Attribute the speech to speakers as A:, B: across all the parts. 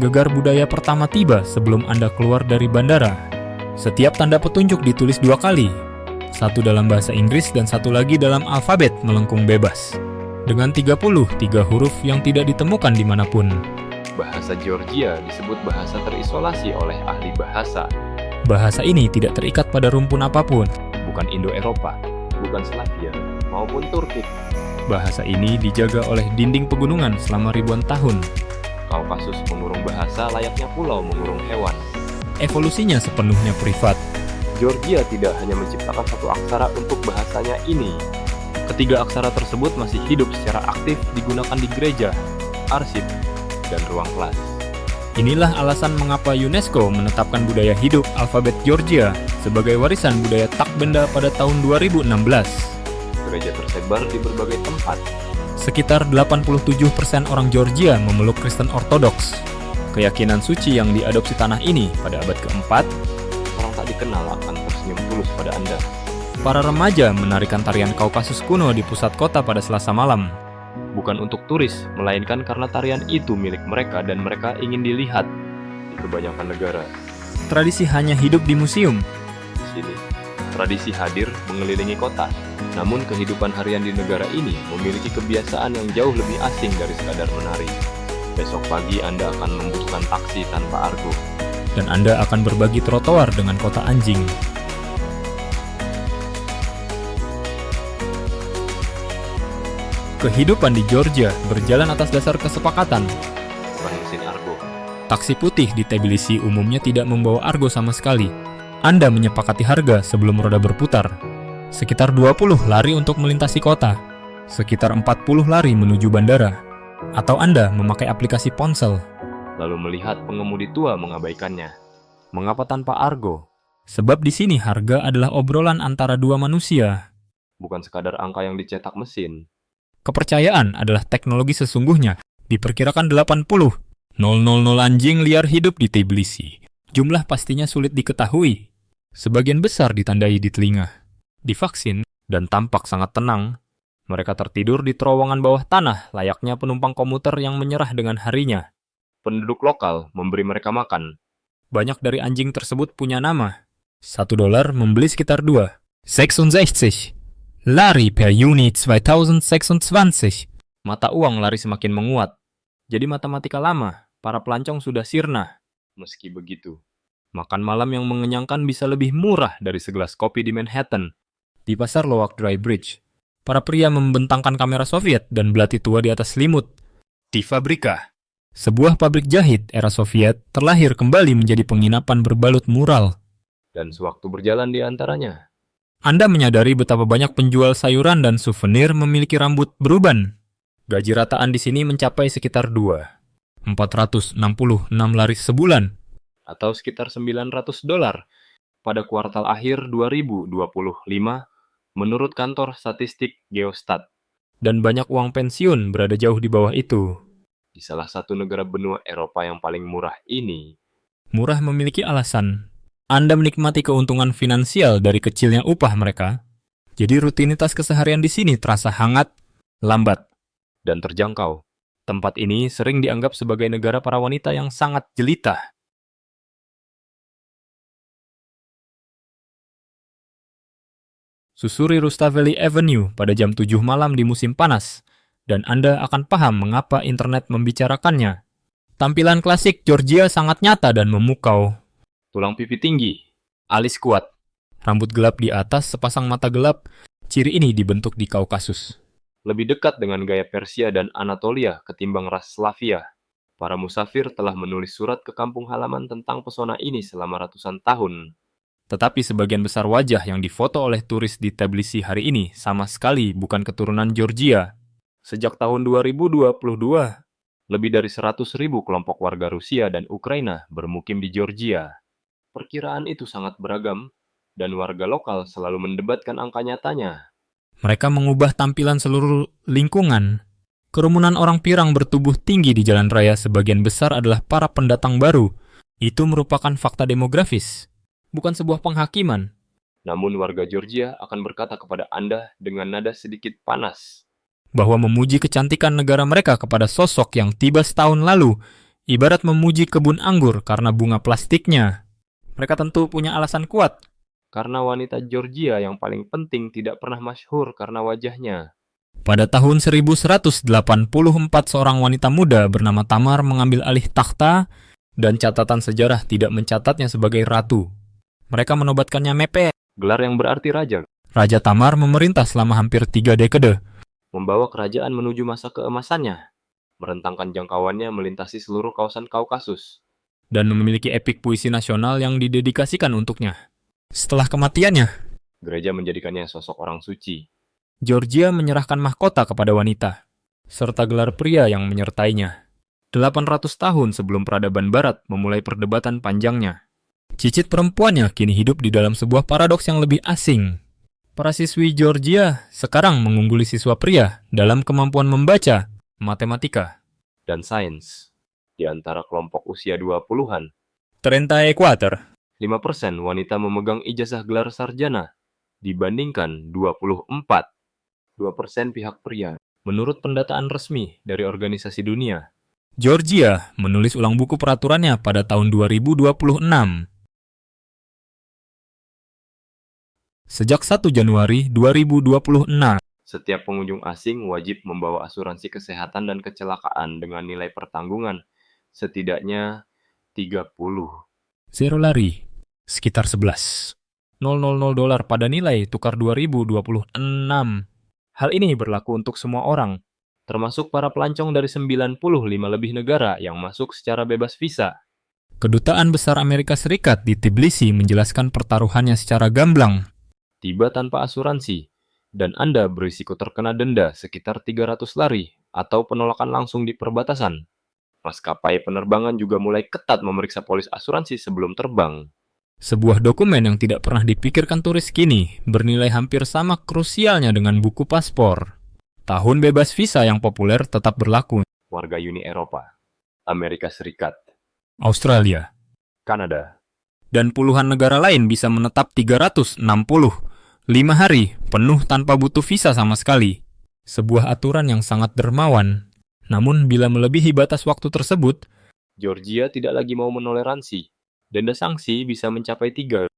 A: Gegar budaya pertama tiba sebelum Anda keluar dari bandara. Setiap tanda petunjuk ditulis 2 kali. Satu dalam bahasa Inggris dan satu lagi dalam alfabet melengkung bebas. Dengan 33 huruf yang tidak ditemukan dimanapun.
B: Bahasa Georgia disebut bahasa terisolasi oleh ahli bahasa.
A: Bahasa ini tidak terikat pada rumpun apapun.
B: Bukan Indo-Eropa, bukan Slavia, maupun Turki.
A: Bahasa ini dijaga oleh dinding pegunungan selama ribuan tahun.
B: Kaukasus mengurung bahasa layaknya pulau mengurung hewan.
A: Evolusinya sepenuhnya privat.
B: Georgia tidak hanya menciptakan satu aksara untuk bahasanya ini. Ketiga aksara tersebut masih hidup secara aktif digunakan di gereja, arsip, dan ruang kelas.
A: Inilah alasan mengapa UNESCO menetapkan budaya hidup alfabet Georgia sebagai warisan budaya tak benda pada tahun 2016.
B: Gereja tersebar di berbagai tempat.
A: Sekitar 87% orang Georgia memeluk Kristen Ortodoks. Keyakinan suci yang diadopsi tanah ini pada abad keempat,
B: orang tak dikenal akan tersenyum tulus pada Anda.
A: Para remaja menarikan tarian Kaukasus kuno di pusat kota pada Selasa malam.
B: Bukan untuk turis, melainkan karena tarian itu milik mereka dan mereka ingin dilihat di kebanyakan negara.
A: Tradisi hanya hidup di museum.
B: Di sini, tradisi hadir mengelilingi kota. Namun kehidupan harian di negara ini memiliki kebiasaan yang jauh lebih asing dari sekadar menari. Besok pagi Anda akan membutuhkan taksi tanpa argo.
A: Dan Anda akan berbagi trotoar dengan kota anjing. Kehidupan di Georgia berjalan atas dasar kesepakatan.
B: Bukan mesin argo.
A: Taksi putih di Tbilisi umumnya tidak membawa argo sama sekali. Anda menyepakati harga sebelum roda berputar. Sekitar 20 lari untuk melintasi kota. Sekitar 40 lari menuju bandara. Atau Anda memakai aplikasi ponsel.
B: Lalu melihat pengemudi tua mengabaikannya. Mengapa tanpa argo?
A: Sebab di sini harga adalah obrolan antara dua manusia.
B: Bukan sekadar angka yang dicetak mesin.
A: Kepercayaan adalah teknologi sesungguhnya. Diperkirakan 80,000 anjing liar hidup di Tbilisi. Jumlah pastinya sulit diketahui. Sebagian besar ditandai di telinga. Divaksin dan tampak sangat tenang. Mereka tertidur di terowongan bawah tanah layaknya penumpang komuter yang menyerah dengan harinya.
B: Penduduk lokal memberi mereka makan.
A: Banyak dari anjing tersebut punya nama. $1 membeli sekitar 2,66 lari per unit 2026. Mata uang lari semakin menguat. Jadi matematika lama, para pelancong sudah sirna.
B: Meski begitu,
A: makan malam yang mengenyangkan bisa lebih murah dari segelas kopi di Manhattan. Di pasar Lower Dry Bridge, para pria membentangkan kamera Soviet dan belati tua di atas selimut. Di Fabrika, sebuah pabrik jahit era Soviet terlahir kembali menjadi penginapan berbalut mural.
B: Dan sewaktu berjalan di antaranya,
A: Anda menyadari betapa banyak penjual sayuran dan souvenir memiliki rambut beruban. Gaji rataan di sini mencapai sekitar 466 lari sebulan.
B: Atau sekitar $900 pada kuartal akhir 2025 menurut kantor statistik Geostat.
A: Dan banyak uang pensiun berada jauh di bawah itu.
B: Di salah satu negara benua Eropa yang paling murah ini,
A: murah memiliki alasan. Anda menikmati keuntungan finansial dari kecilnya upah mereka. Jadi rutinitas keseharian di sini terasa hangat, lambat,
B: dan terjangkau.
A: Tempat ini sering dianggap sebagai negara para wanita yang sangat jelita. Susuri Rustaveli Avenue pada jam 7 malam di musim panas, dan Anda akan paham mengapa internet membicarakannya. Tampilan klasik Georgia sangat nyata dan memukau.
B: Tulang pipi tinggi, alis kuat,
A: rambut gelap di atas, sepasang mata gelap. Ciri ini dibentuk di Kaukasus.
B: Lebih dekat dengan gaya Persia dan Anatolia ketimbang ras Slavia. Para musafir telah menulis surat ke kampung halaman tentang pesona ini selama ratusan tahun.
A: Tetapi sebagian besar wajah yang difoto oleh turis di Tbilisi hari ini sama sekali bukan keturunan Georgia.
B: Sejak tahun 2022, lebih dari 100.000 kelompok warga Rusia dan Ukraina bermukim di Georgia. Perkiraan itu sangat beragam, dan warga lokal selalu mendebatkan angka nyatanya.
A: Mereka mengubah tampilan seluruh lingkungan. Kerumunan orang pirang bertubuh tinggi di jalan raya sebagian besar adalah para pendatang baru. Itu merupakan fakta demografis, bukan sebuah penghakiman.
B: Namun warga Georgia akan berkata kepada Anda dengan nada sedikit panas
A: bahwa memuji kecantikan negara mereka kepada sosok yang tiba setahun lalu Ibarat memuji kebun anggur karena bunga plastiknya. Mereka tentu punya alasan kuat.
B: Karena wanita Georgia yang paling penting tidak pernah masyhur karena wajahnya.
A: Pada tahun 1184, seorang wanita muda bernama Tamar mengambil alih takhta dan catatan sejarah tidak mencatatnya sebagai ratu. Mereka menobatkannya Mepe.
B: Gelar yang berarti raja.
A: Raja Tamar memerintah selama hampir 3 dekade.
B: Membawa kerajaan menuju masa keemasannya. Merentangkan jangkauannya melintasi seluruh kawasan Kaukasus.
A: Dan memiliki epik puisi nasional yang didedikasikan untuknya. Setelah kematiannya,
B: gereja menjadikannya sosok orang suci.
A: Georgia menyerahkan mahkota kepada wanita, serta gelar pria yang menyertainya. 800 tahun sebelum peradaban barat memulai perdebatan panjangnya. Cicit perempuannya kini hidup di dalam sebuah paradoks yang lebih asing. Para siswi Georgia sekarang mengungguli siswa pria dalam kemampuan membaca, matematika,
B: dan sains. Di antara kelompok usia 20-an,
A: 34%
B: 5% wanita memegang ijazah gelar sarjana, dibandingkan 24% pihak pria. Menurut pendataan resmi dari organisasi dunia,
A: Georgia menulis ulang buku peraturannya pada tahun 2026. Sejak 1 Januari 2026,
B: setiap pengunjung asing wajib membawa asuransi kesehatan dan kecelakaan dengan nilai pertanggungan setidaknya 30.
A: Zero lari, sekitar 11,000 dolar pada nilai tukar 2026. Hal ini berlaku untuk semua orang, termasuk para pelancong dari 95 lebih negara yang masuk secara bebas visa. Kedutaan Besar Amerika Serikat di Tbilisi menjelaskan pertaruhannya secara gamblang.
B: Tiba tanpa asuransi, dan Anda berisiko terkena denda sekitar 300 lari atau penolakan langsung di perbatasan. Maskapai penerbangan juga mulai ketat memeriksa polis asuransi sebelum terbang.
A: Sebuah dokumen yang tidak pernah dipikirkan turis kini bernilai hampir sama krusialnya dengan buku paspor. Tahun bebas visa yang populer tetap berlaku.
B: Warga Uni Eropa, Amerika Serikat,
A: Australia,
B: Kanada,
A: dan puluhan negara lain bisa menetap 365 hari penuh tanpa butuh visa sama sekali. Sebuah aturan yang sangat dermawan. Namun bila melebihi batas waktu tersebut,
B: Georgia tidak lagi mau menoleransi. Denda sanksi bisa mencapai 3.000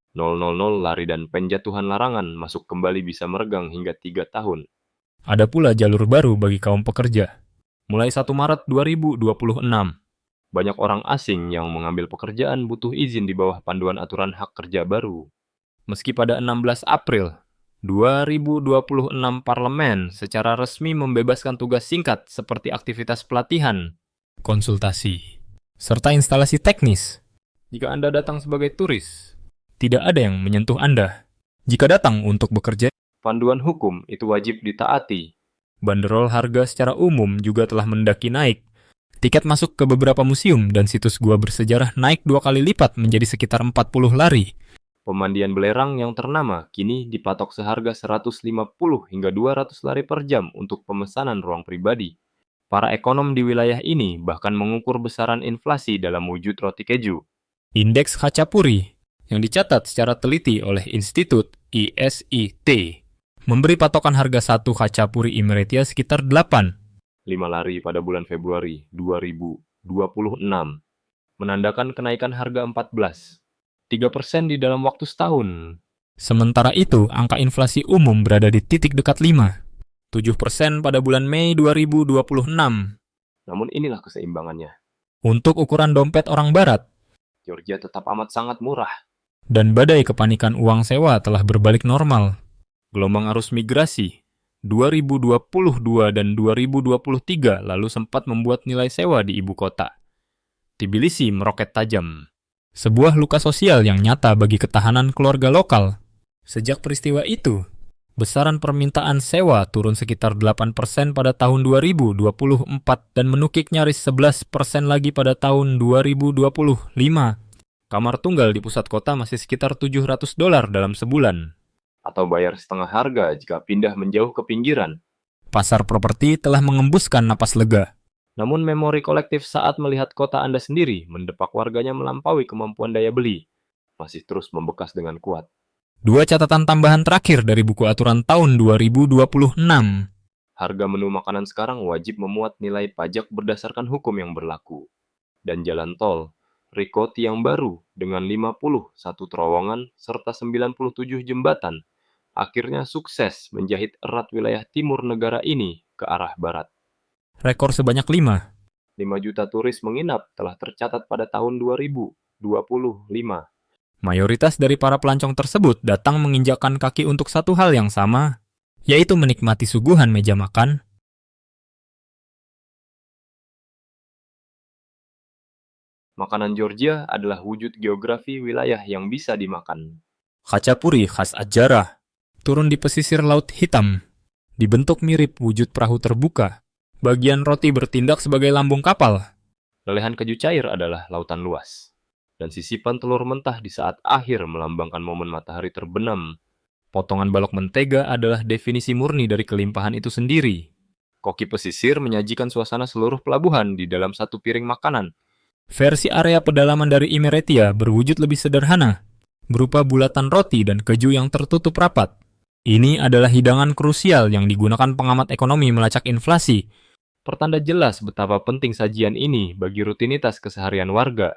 B: lari dan penjatuhan larangan masuk kembali bisa meregang hingga 3 tahun.
A: Ada pula jalur baru bagi kaum pekerja. Mulai 1 Maret 2026,
B: banyak orang asing yang mengambil pekerjaan butuh izin di bawah panduan aturan hak kerja baru.
A: Meski pada 16 April 2026 parlemen secara resmi membebaskan tugas singkat seperti aktivitas pelatihan, konsultasi, serta instalasi teknis. Jika Anda datang sebagai turis, tidak ada yang menyentuh Anda. Jika datang untuk bekerja,
B: panduan hukum itu wajib ditaati.
A: Banderol harga secara umum juga telah mendaki naik. Tiket masuk ke beberapa museum dan situs gua bersejarah naik 2 kali lipat menjadi sekitar 40 lari.
B: Pemandian belerang yang ternama kini dipatok seharga 150 hingga 200 lari per jam untuk pemesanan ruang pribadi. Para ekonom di wilayah ini bahkan mengukur besaran inflasi dalam wujud roti keju.
A: Indeks Khachapuri yang dicatat secara teliti oleh Institut ISIT memberi patokan harga satu khachapuri Imretia sekitar 8.
B: 5 lari pada bulan Februari 2026 menandakan kenaikan harga 14. 3% di dalam waktu setahun.
A: Sementara itu, angka inflasi umum berada di titik dekat 5. 7% pada bulan Mei 2026.
B: Namun inilah keseimbangannya.
A: Untuk ukuran dompet orang barat,
B: Georgia tetap amat sangat murah.
A: Dan badai kepanikan uang sewa telah berbalik normal. Gelombang arus migrasi 2022 dan 2023 lalu sempat membuat nilai sewa di ibu kota Tbilisi meroket tajam. Sebuah luka sosial yang nyata bagi ketahanan keluarga lokal. Sejak peristiwa itu, besaran permintaan sewa turun sekitar 8% pada tahun 2024 dan menukik nyaris 11% lagi pada tahun 2025. Kamar tunggal di pusat kota masih sekitar $700 dalam sebulan.
B: Atau bayar setengah harga jika pindah menjauh ke pinggiran.
A: Pasar properti telah mengembuskan napas lega.
B: Namun memori kolektif saat melihat kota Anda sendiri mendepak warganya melampaui kemampuan daya beli masih terus membekas dengan kuat.
A: 2 catatan tambahan terakhir dari buku aturan tahun 2026.
B: Harga menu makanan sekarang wajib memuat nilai pajak berdasarkan hukum yang berlaku. dan jalan tol Rikoti yang baru dengan 51 terowongan serta 97 jembatan akhirnya sukses menjahit erat wilayah timur negara ini ke arah barat.
A: Rekor sebanyak 5.
B: 5 juta turis menginap telah tercatat pada tahun 2025.
A: Mayoritas dari para pelancong tersebut datang menginjakkan kaki untuk satu hal yang sama, yaitu menikmati suguhan meja makan.
B: Makanan Georgia adalah wujud geografi wilayah yang bisa dimakan.
A: Khachapuri khas Adjara, turun di pesisir Laut Hitam, dibentuk mirip wujud perahu terbuka. Bagian roti bertindak sebagai lambung kapal.
B: Lelehan keju cair adalah lautan luas. Dan sisipan telur mentah di saat akhir melambangkan momen matahari terbenam.
A: Potongan balok mentega adalah definisi murni dari kelimpahan itu sendiri.
B: Koki pesisir menyajikan suasana seluruh pelabuhan di dalam satu piring makanan.
A: Versi area pedalaman dari Imeretia berwujud lebih sederhana, berupa bulatan roti dan keju yang tertutup rapat. Ini adalah hidangan krusial yang digunakan pengamat ekonomi melacak inflasi.
B: Pertanda jelas betapa penting sajian ini bagi rutinitas keseharian warga.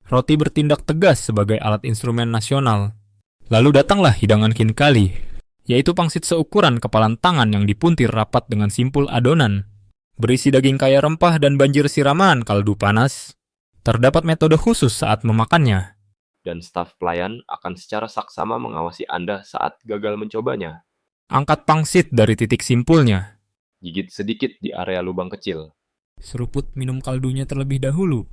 A: Roti bertindak tegas sebagai alat instrumen nasional. Lalu datanglah hidangan kinkali, yaitu pangsit seukuran kepalan tangan yang dipuntir rapat dengan simpul adonan. Berisi daging kaya rempah dan banjir siraman kaldu panas. Terdapat metode khusus saat memakannya.
B: Dan staf pelayan akan secara saksama mengawasi Anda saat gagal mencobanya.
A: Angkat pangsit dari titik simpulnya.
B: Gigit sedikit di area lubang kecil.
A: Seruput minum kaldunya terlebih dahulu.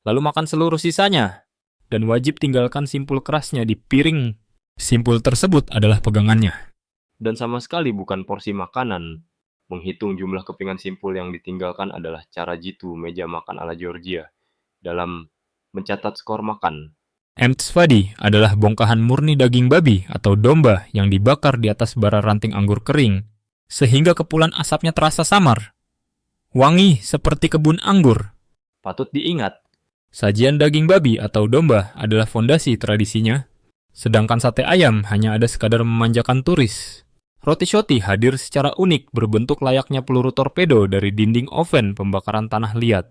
A: Lalu makan seluruh sisanya. Dan wajib tinggalkan simpul kerasnya di piring. Simpul tersebut adalah pegangannya.
B: Dan sama sekali bukan porsi makanan. Menghitung jumlah kepingan simpul yang ditinggalkan adalah cara jitu meja makan ala Georgia dalam mencatat skor makan.
A: Emtsvadi adalah bongkahan murni daging babi atau domba yang dibakar di atas bara ranting anggur kering, sehingga kepulan asapnya terasa samar. Wangi seperti kebun anggur.
B: Patut diingat,
A: Sajian daging babi atau domba adalah fondasi tradisinya, sedangkan sate ayam hanya ada sekadar memanjakan turis. Roti shoti hadir secara unik berbentuk layaknya peluru torpedo dari dinding oven pembakaran tanah liat.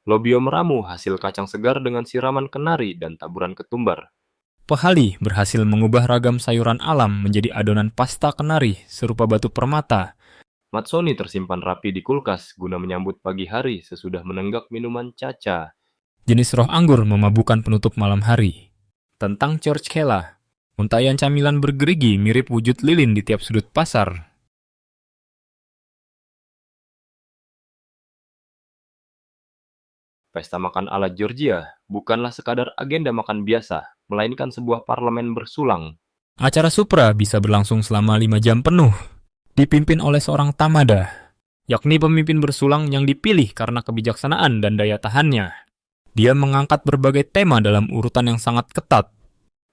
B: lobio meramu hasil kacang segar dengan siraman kenari dan taburan ketumbar.
A: Pahali berhasil mengubah ragam sayuran alam menjadi adonan pasta kenari serupa batu permata.
B: Matsoni tersimpan rapi di kulkas guna menyambut pagi hari sesudah menenggak minuman caca.
A: Jenis roh anggur memabukkan penutup malam hari. Tentang Chorchkela, untayan camilan bergerigi mirip wujud lilin di tiap sudut pasar.
B: Pesta makan ala Georgia bukanlah sekadar agenda makan biasa, melainkan sebuah parlemen bersulang.
A: Acara supra bisa berlangsung selama 5 jam penuh, dipimpin oleh seorang tamada, yakni pemimpin bersulang yang dipilih karena kebijaksanaan dan daya tahannya. Dia mengangkat berbagai tema dalam urutan yang sangat ketat.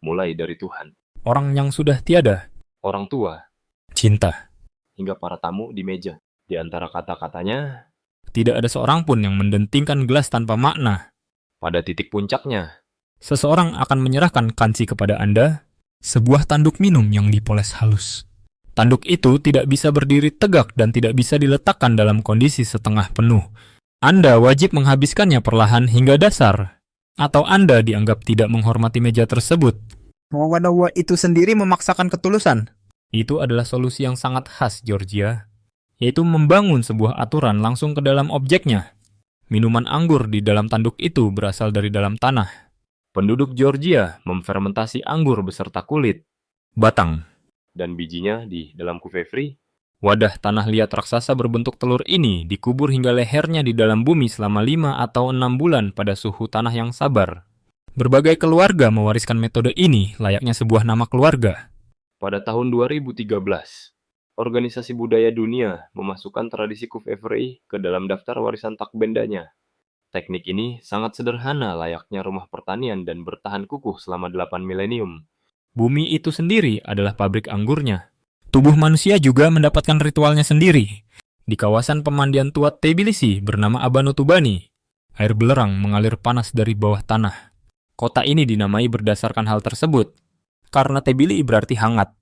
B: Mulai dari Tuhan,
A: Orang yang sudah tiada,
B: orang tua,
A: cinta.
B: hingga para tamu di meja. Di antara kata-katanya,
A: Tidak ada seorang pun yang mendentingkan gelas tanpa makna.
B: pada titik puncaknya,
A: Seseorang akan menyerahkan kansi kepada Anda, sebuah tanduk minum yang dipoles halus. Tanduk itu tidak bisa berdiri tegak dan tidak bisa diletakkan dalam kondisi setengah penuh. Anda wajib menghabiskannya perlahan hingga dasar, atau Anda dianggap tidak menghormati meja tersebut. Wadawa itu sendiri memaksakan ketulusan. Itu adalah solusi yang sangat khas Georgia, yaitu membangun sebuah aturan langsung ke dalam objeknya. Minuman anggur di dalam tanduk itu berasal dari dalam tanah.
B: penduduk Georgia memfermentasi anggur beserta kulit
A: Batang.
B: dan bijinya di dalam kufefri.
A: Wadah tanah liat raksasa berbentuk telur ini dikubur hingga lehernya di dalam bumi selama 5 atau 6 bulan pada suhu tanah yang sabar. Berbagai keluarga mewariskan metode ini layaknya sebuah nama keluarga.
B: Pada tahun 2013, Organisasi Budaya Dunia memasukkan tradisi kufefri ke dalam daftar warisan takbendanya. Teknik ini sangat sederhana layaknya rumah pertanian dan bertahan kukuh selama 8 milenium.
A: Bumi itu sendiri adalah pabrik anggurnya. Tubuh manusia juga mendapatkan ritualnya sendiri. Di kawasan pemandian tua Tbilisi bernama Abanutubani, air belerang mengalir panas dari bawah tanah. Kota ini dinamai berdasarkan hal tersebut, karena Tbilisi berarti hangat.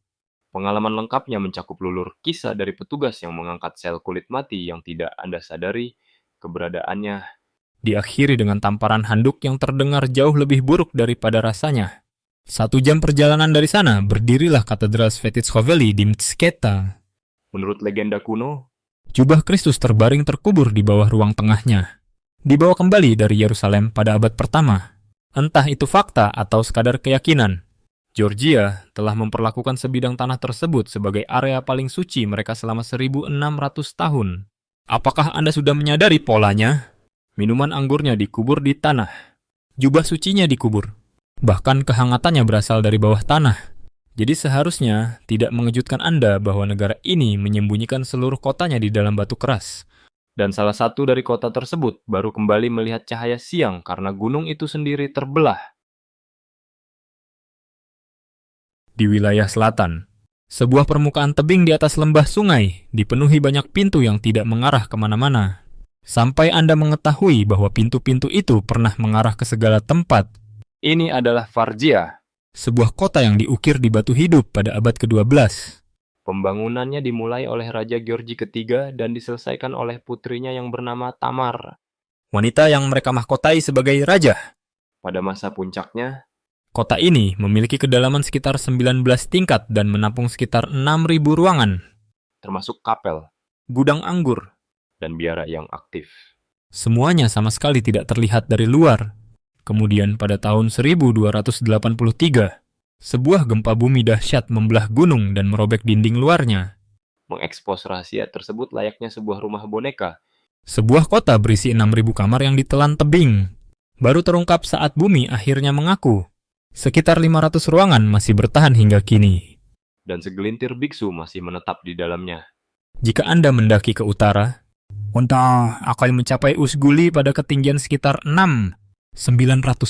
B: Pengalaman lengkapnya mencakup lulur kisah dari petugas yang mengangkat sel kulit mati yang tidak Anda sadari keberadaannya
A: diakhiri dengan tamparan handuk yang terdengar jauh lebih buruk daripada rasanya. 1 jam perjalanan dari sana, berdirilah Katedral Svetitskhoveli di Mtsketa.
B: Menurut legenda kuno,
A: Jubah Kristus terbaring terkubur di bawah ruang tengahnya. Dibawa kembali dari Yerusalem pada abad pertama. Entah itu fakta atau sekadar keyakinan, Georgia telah memperlakukan sebidang tanah tersebut sebagai area paling suci mereka selama 1600 tahun. Apakah Anda sudah menyadari polanya? Minuman anggurnya dikubur di tanah. Jubah sucinya dikubur. Bahkan kehangatannya berasal dari bawah tanah. Jadi seharusnya tidak mengejutkan Anda bahwa negara ini menyembunyikan seluruh kotanya di dalam batu keras.
B: dan salah satu dari kota tersebut baru kembali melihat cahaya siang karena gunung itu sendiri terbelah.
A: Di wilayah selatan, sebuah permukaan tebing di atas lembah sungai dipenuhi banyak pintu yang tidak mengarah kemana-mana. Sampai Anda mengetahui bahwa pintu-pintu itu pernah mengarah ke segala tempat.
B: Ini adalah Vargia.
A: Sebuah kota yang diukir di batu hidup pada abad ke-12.
B: Pembangunannya dimulai oleh Raja Georgi ketiga dan diselesaikan oleh putrinya yang bernama Tamar.
A: Wanita yang mereka mahkotai sebagai raja.
B: Pada masa puncaknya,
A: Kota ini memiliki kedalaman sekitar 19 tingkat dan menampung sekitar 6.000 ruangan,
B: termasuk kapel
A: gudang anggur.
B: dan biara yang aktif.
A: Semuanya sama sekali tidak terlihat dari luar. Kemudian pada tahun 1283, sebuah gempa bumi dahsyat membelah gunung dan merobek dinding luarnya.
B: Mengekspos rahasia tersebut layaknya sebuah rumah boneka.
A: Sebuah kota berisi 6.000 kamar yang ditelan tebing. Baru terungkap saat bumi akhirnya mengaku. Sekitar 500 ruangan masih bertahan hingga kini.
B: Dan segelintir biksu masih menetap di dalamnya.
A: Jika Anda mendaki ke utara, Anda akan mencapai Usguli pada ketinggian sekitar 900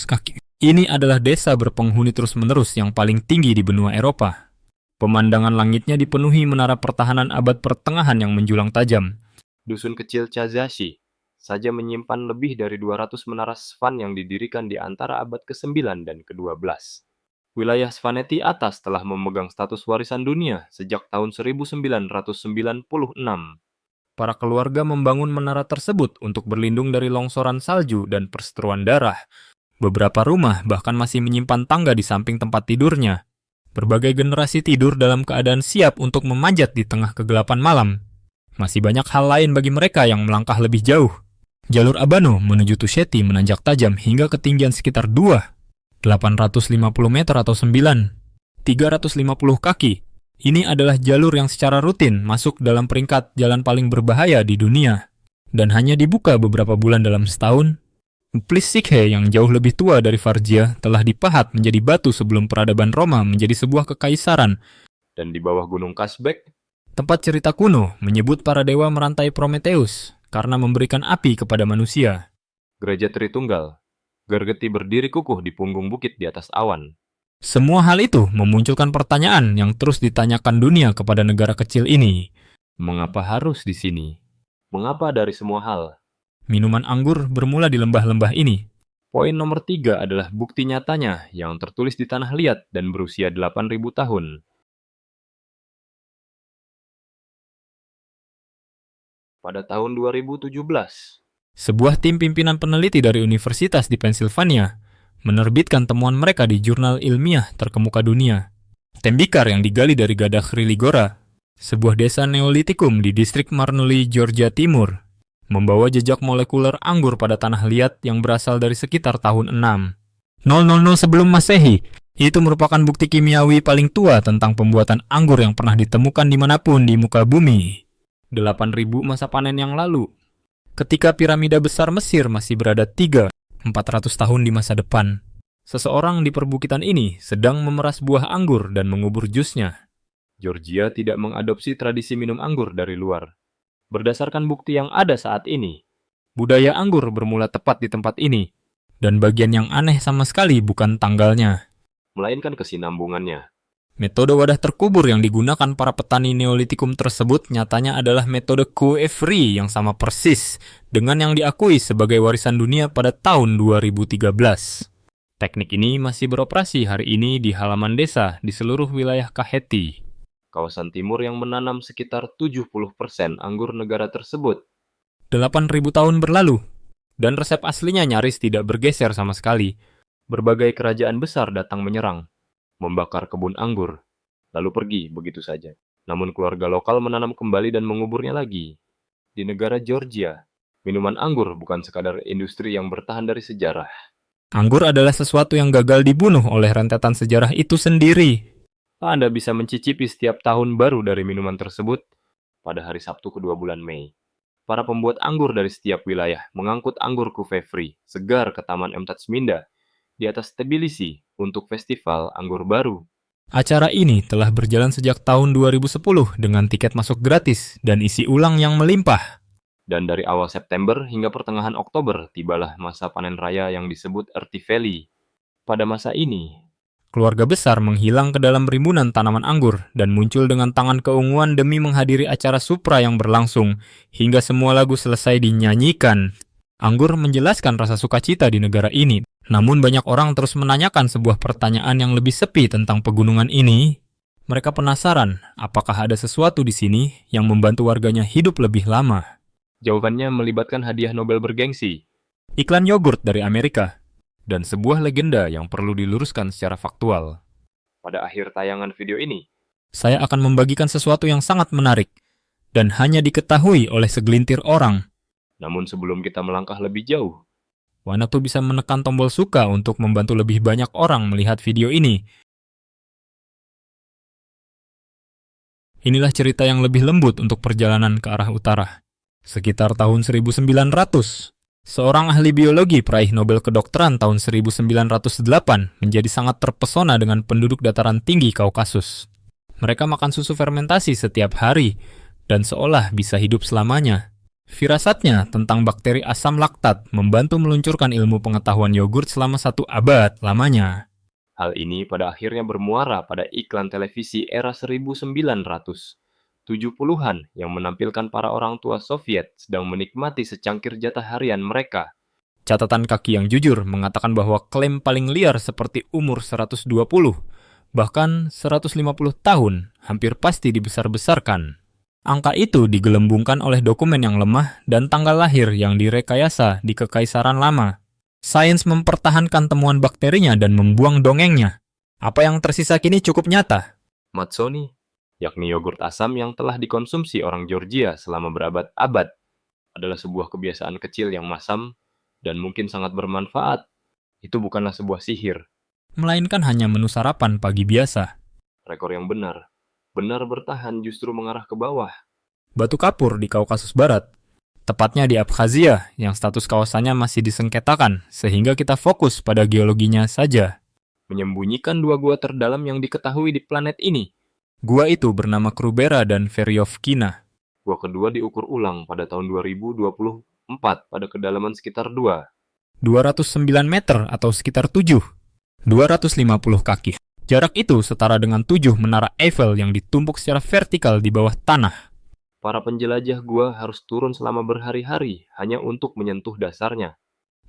A: kaki. Ini adalah desa berpenghuni terus-menerus yang paling tinggi di benua Eropa. Pemandangan langitnya dipenuhi menara pertahanan abad pertengahan yang menjulang tajam.
B: Dusun kecil Chazashi saja menyimpan lebih dari 200 menara Svan yang didirikan di antara abad ke-9 dan ke-12. Wilayah Svaneti atas telah memegang status warisan dunia sejak tahun 1996.
A: Para keluarga membangun menara tersebut untuk berlindung dari longsoran salju dan perseteruan darah. Beberapa rumah bahkan masih menyimpan tangga di samping tempat tidurnya. Berbagai generasi tidur dalam keadaan siap untuk memanjat di tengah kegelapan malam. Masih banyak hal lain bagi mereka yang melangkah lebih jauh. Jalur Abano menuju Tusheti menanjak tajam hingga ketinggian sekitar 850 meter atau 350 kaki. Ini adalah jalur yang secara rutin masuk dalam peringkat jalan paling berbahaya di dunia. Dan hanya dibuka beberapa bulan dalam setahun. Plissikhe yang jauh lebih tua dari Vargia telah dipahat menjadi batu sebelum peradaban Roma menjadi sebuah kekaisaran.
B: Dan di bawah gunung Kasbek,
A: Tempat cerita kuno menyebut para dewa merantai Prometheus karena memberikan api kepada manusia.
B: gereja Tritunggal, gergeti berdiri kukuh di punggung bukit di atas awan.
A: Semua hal itu memunculkan pertanyaan yang terus ditanyakan dunia kepada negara kecil ini.
B: Mengapa harus di sini? Mengapa dari semua hal?
A: Minuman anggur bermula di lembah-lembah ini.
B: Poin nomor 3 adalah bukti nyatanya yang tertulis di tanah liat dan berusia 8.000 tahun. Pada tahun 2017,
A: Sebuah tim pimpinan peneliti dari universitas di Pennsylvania menerbitkan temuan mereka di jurnal ilmiah terkemuka dunia. Tembikar yang digali dari Gadachri Ligora, sebuah desa Neolitikum di distrik Marnuli, Georgia Timur, membawa jejak molekuler anggur pada tanah liat yang berasal dari sekitar tahun 6000 sebelum Masehi. Itu merupakan bukti kimiawi paling tua tentang pembuatan anggur yang pernah ditemukan dimanapun di muka bumi. 8.000 masa panen yang lalu, ketika piramida besar Mesir masih berada 400 tahun di masa depan, seseorang di perbukitan ini sedang memeras buah anggur dan mengubur jusnya.
B: Georgia tidak mengadopsi tradisi minum anggur dari luar. Berdasarkan bukti yang ada saat ini,
A: Budaya anggur bermula tepat di tempat ini, dan bagian yang aneh sama sekali bukan tanggalnya.
B: melainkan kesinambungannya.
A: Metode wadah terkubur yang digunakan para petani Neolitikum tersebut nyatanya adalah metode Coe-Free yang sama persis dengan yang diakui sebagai warisan dunia pada tahun 2013. Teknik ini masih beroperasi hari ini di halaman desa di seluruh wilayah Kakheti.
B: Kawasan timur yang menanam sekitar 70% anggur negara tersebut.
A: 8.000 tahun berlalu, dan resep aslinya nyaris tidak bergeser sama sekali.
B: Berbagai kerajaan besar datang menyerang, membakar kebun anggur, lalu pergi begitu saja. Namun keluarga lokal menanam kembali dan menguburnya lagi. Di negara Georgia, minuman anggur bukan sekadar industri yang bertahan dari sejarah.
A: Anggur adalah sesuatu yang gagal dibunuh oleh rentetan sejarah itu sendiri.
B: Anda bisa mencicipi setiap tahun baru dari minuman tersebut pada hari Sabtu kedua bulan Mei. Para pembuat anggur dari setiap wilayah mengangkut anggur Cuvée Free segar ke Taman Emtatsminda di atas Tbilisi untuk festival anggur baru.
A: Acara ini telah berjalan sejak tahun 2010 dengan tiket masuk gratis dan isi ulang yang melimpah.
B: Dan dari awal September hingga pertengahan Oktober tibalah masa panen raya yang disebut Ertifeli. Pada masa ini,
A: keluarga besar menghilang ke dalam rimbunan tanaman anggur dan muncul dengan tangan keunguan demi menghadiri acara supra yang berlangsung hingga semua lagu selesai dinyanyikan. Anggur menjelaskan rasa sukacita di negara ini, namun banyak orang terus menanyakan sebuah pertanyaan yang lebih sepi tentang pegunungan ini. Mereka penasaran apakah ada sesuatu di sini yang membantu warganya hidup lebih lama.
B: Jawabannya melibatkan hadiah Nobel bergengsi,
A: Iklan yogurt dari Amerika, dan sebuah legenda yang perlu diluruskan secara faktual.
B: Pada akhir tayangan video ini,
A: saya akan membagikan sesuatu yang sangat menarik dan hanya diketahui oleh segelintir orang.
B: Namun sebelum kita melangkah lebih jauh,
A: Wanatu bisa menekan tombol suka untuk membantu lebih banyak orang melihat video ini. Inilah cerita yang lebih lembut untuk perjalanan ke arah utara. Sekitar tahun 1900, seorang ahli biologi peraih Nobel kedokteran tahun 1908 menjadi sangat terpesona dengan penduduk dataran tinggi Kaukasus. Mereka makan susu fermentasi setiap hari dan seolah bisa hidup selamanya. Firasatnya tentang bakteri asam laktat membantu meluncurkan ilmu pengetahuan yogurt selama 1 abad lamanya.
B: Hal ini pada akhirnya bermuara pada iklan televisi era 1970-an yang menampilkan para orang tua Soviet sedang menikmati secangkir jatah harian mereka.
A: Catatan kaki yang jujur mengatakan bahwa klaim paling liar seperti umur 120, bahkan 150 tahun, hampir pasti dibesar-besarkan. Angka itu digelembungkan oleh dokumen yang lemah dan tanggal lahir yang direkayasa di Kekaisaran Lama. Sains mempertahankan temuan bakterinya dan membuang dongengnya. Apa yang tersisa kini cukup nyata.
B: Matsoni, yakni yogurt asam yang telah dikonsumsi orang Georgia selama berabad-abad, adalah sebuah kebiasaan kecil yang masam dan mungkin sangat bermanfaat. Itu bukanlah sebuah sihir,
A: melainkan hanya menu sarapan pagi biasa.
B: Rekor yang benar bertahan justru mengarah ke bawah.
A: Batu kapur di Kaukasus Barat, tepatnya di Abkhazia yang status kawasannya masih disengketakan, sehingga kita fokus pada geologinya saja.
B: Menyembunyikan 2 gua terdalam yang diketahui di planet ini.
A: Gua itu bernama Krubera dan Veryovkina.
B: Gua kedua diukur ulang pada tahun 2024 pada kedalaman sekitar 209
A: meter atau sekitar 250 kaki. Jarak itu setara dengan 7 menara Eiffel yang ditumpuk secara vertikal di bawah tanah.
B: Para penjelajah gua harus turun selama berhari-hari hanya untuk menyentuh dasarnya.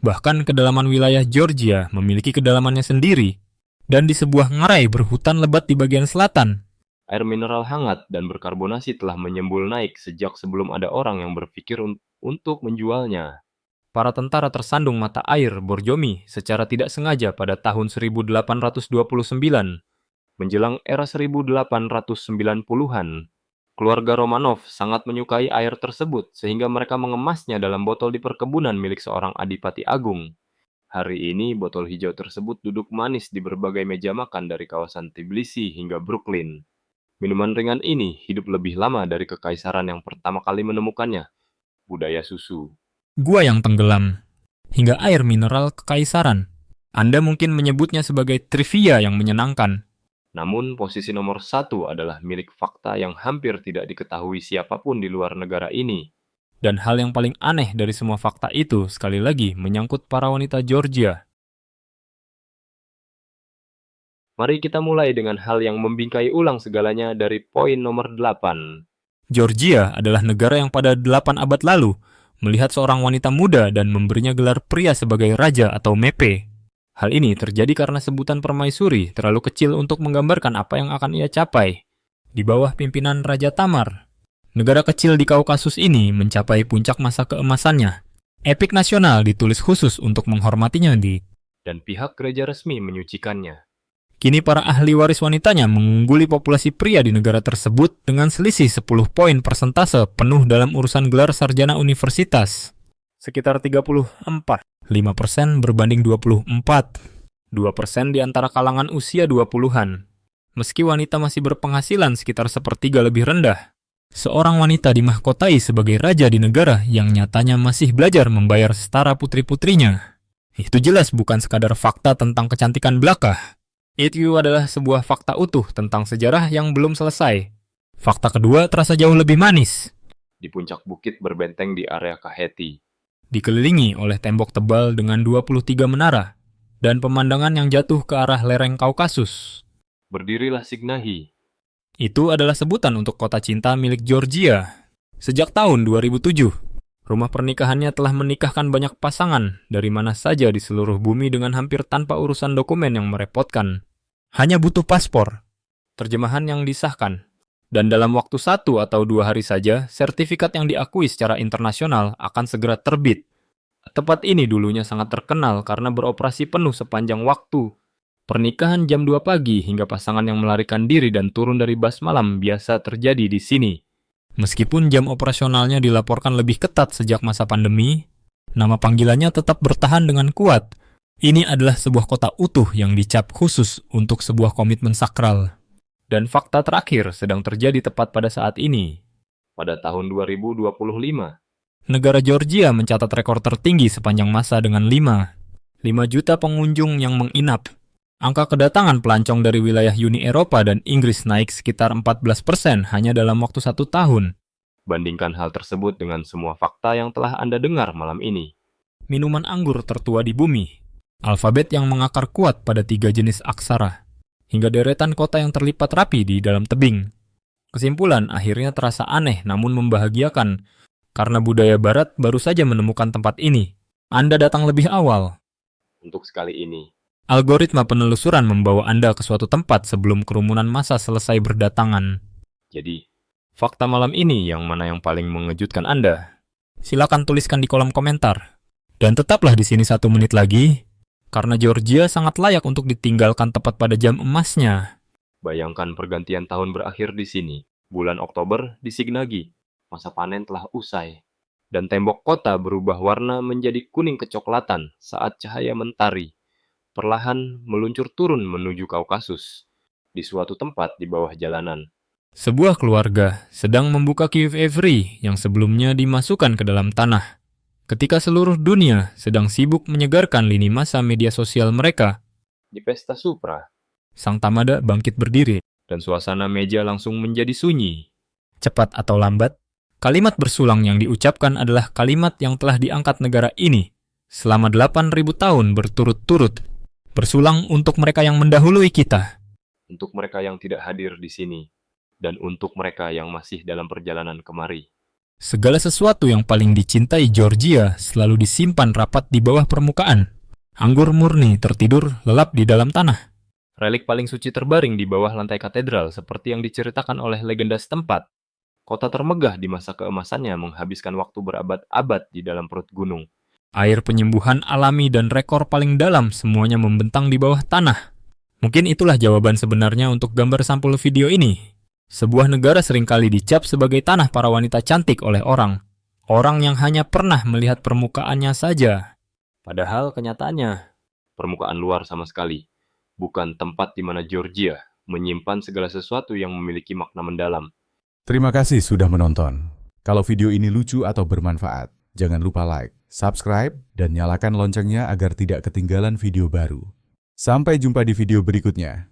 A: Bahkan kedalaman wilayah Georgia memiliki kedalamannya sendiri. Dan di sebuah ngarai berhutan lebat di bagian selatan.
B: Air mineral hangat dan berkarbonasi telah menyembul naik sejak sebelum ada orang yang berpikir untuk menjualnya.
A: Para tentara tersandung mata air Borjomi secara tidak sengaja pada tahun 1829. Menjelang era 1890-an, keluarga Romanov sangat menyukai air tersebut sehingga mereka mengemasnya dalam botol di perkebunan milik seorang adipati agung. Hari ini botol hijau tersebut duduk manis di berbagai meja makan dari kawasan Tbilisi hingga Brooklyn. Minuman ringan ini hidup lebih lama dari kekaisaran yang pertama kali menemukannya, budaya susu. Gua yang tenggelam, hingga air mineral kekaisaran. Anda mungkin menyebutnya sebagai trivia yang menyenangkan.
B: Namun posisi nomor 1 adalah milik fakta yang hampir tidak diketahui siapapun di luar negara ini.
A: Dan hal yang paling aneh dari semua fakta itu sekali lagi menyangkut para wanita Georgia.
B: Mari kita mulai dengan hal yang membingkai ulang segalanya dari poin nomor 8.
A: Georgia adalah negara yang pada 8 abad lalu melihat seorang wanita muda dan memberinya gelar pria sebagai raja atau mepe. Hal ini terjadi karena sebutan permaisuri terlalu kecil untuk menggambarkan apa yang akan ia capai. Di bawah pimpinan Raja Tamar, negara kecil di Kaukasus ini mencapai puncak masa keemasannya. Epik nasional ditulis khusus untuk menghormatinya
B: dan pihak gereja resmi menyucikannya.
A: Kini para ahli waris wanitanya mengungguli populasi pria di negara tersebut dengan selisih 10 poin persentase penuh dalam urusan gelar sarjana universitas. Sekitar 34. 5% berbanding 24. 2% di antara kalangan usia 20-an. Meski wanita masih berpenghasilan sekitar sepertiga lebih rendah, seorang wanita dimahkotai sebagai raja di negara yang nyatanya masih belajar membayar setara putri-putrinya. Itu jelas bukan sekadar fakta tentang kecantikan belaka. Itu adalah sebuah fakta utuh tentang sejarah yang belum selesai. Fakta kedua terasa jauh lebih manis.
B: Di puncak bukit berbenteng di area Kakheti,
A: Dikelilingi oleh tembok tebal dengan 23 menara dan pemandangan yang jatuh ke arah lereng Kaukasus,
B: berdirilah Signahi.
A: itu adalah sebutan untuk kota cinta milik Georgia. Sejak tahun 2007, rumah pernikahannya telah menikahkan banyak pasangan dari mana saja di seluruh bumi dengan hampir tanpa urusan dokumen yang merepotkan. Hanya butuh paspor, terjemahan yang disahkan, dan dalam waktu 1 atau 2 hari saja, sertifikat yang diakui secara internasional akan segera terbit. Tempat ini dulunya sangat terkenal karena beroperasi penuh sepanjang waktu. Pernikahan jam 2 pagi hingga pasangan yang melarikan diri dan turun dari bus malam biasa terjadi di sini. Meskipun jam operasionalnya dilaporkan lebih ketat sejak masa pandemi, nama panggilannya tetap bertahan dengan kuat. Ini adalah sebuah kota utuh yang dicap khusus untuk sebuah komitmen sakral. Dan fakta terakhir sedang terjadi tepat pada saat ini.
B: Pada tahun 2025,
A: Negara Georgia mencatat rekor tertinggi sepanjang masa dengan 5 juta pengunjung yang menginap. Angka kedatangan pelancong dari wilayah Uni Eropa dan Inggris naik sekitar 14% hanya dalam waktu 1 tahun.
B: bandingkan hal tersebut dengan semua fakta yang telah Anda dengar malam ini.
A: Minuman anggur tertua di bumi, alfabet yang mengakar kuat pada 3 jenis aksara, hingga deretan kota yang terlipat rapi di dalam tebing. Kesimpulan akhirnya terasa aneh namun membahagiakan, karena budaya barat baru saja menemukan tempat ini. Anda datang lebih awal.
B: Untuk sekali ini,
A: Algoritma penelusuran membawa Anda ke suatu tempat sebelum kerumunan massa selesai berdatangan.
B: jadi, fakta malam ini yang mana yang paling mengejutkan Anda?
A: Silakan tuliskan di kolom komentar. Dan tetaplah di sini 1 menit lagi, karena Georgia sangat layak untuk ditinggalkan tepat pada jam emasnya.
B: Bayangkan pergantian tahun berakhir di sini. Bulan Oktober di Signagi, masa panen telah usai. Dan tembok kota berubah warna menjadi kuning kecoklatan saat cahaya mentari perlahan meluncur turun menuju Kaukasus, di suatu tempat di bawah jalanan.
A: Sebuah keluarga sedang membuka Kiev Avery yang sebelumnya dimasukkan ke dalam tanah. Ketika seluruh dunia sedang sibuk menyegarkan lini masa media sosial mereka,
B: Di pesta Supra,
A: sang tamada bangkit berdiri.
B: dan suasana meja langsung menjadi sunyi.
A: Cepat atau lambat, kalimat bersulang yang diucapkan adalah kalimat yang telah diangkat negara ini selama 8.000 tahun berturut-turut. Bersulang untuk mereka yang mendahului kita.
B: Untuk mereka yang tidak hadir di sini, dan untuk mereka yang masih dalam perjalanan kemari.
A: Segala sesuatu yang paling dicintai Georgia selalu disimpan rapat di bawah permukaan. Anggur murni tertidur lelap di dalam tanah.
B: Relik paling suci terbaring di bawah lantai katedral seperti yang diceritakan oleh legenda setempat. Kota termegah di masa keemasannya menghabiskan waktu berabad-abad di dalam perut gunung.
A: Air penyembuhan alami dan rekor paling dalam semuanya membentang di bawah tanah. Mungkin itulah jawaban sebenarnya untuk gambar sampul video ini. Sebuah negara seringkali dicap sebagai tanah para wanita cantik oleh orang. Orang yang hanya pernah melihat permukaannya saja.
B: Padahal kenyataannya, permukaan luar sama sekali. Bukan tempat di mana Georgia menyimpan segala sesuatu yang memiliki makna mendalam.
C: Terima kasih sudah menonton. Kalau video ini lucu atau bermanfaat, jangan lupa like, subscribe, dan nyalakan loncengnya agar tidak ketinggalan video baru. Sampai jumpa di video berikutnya.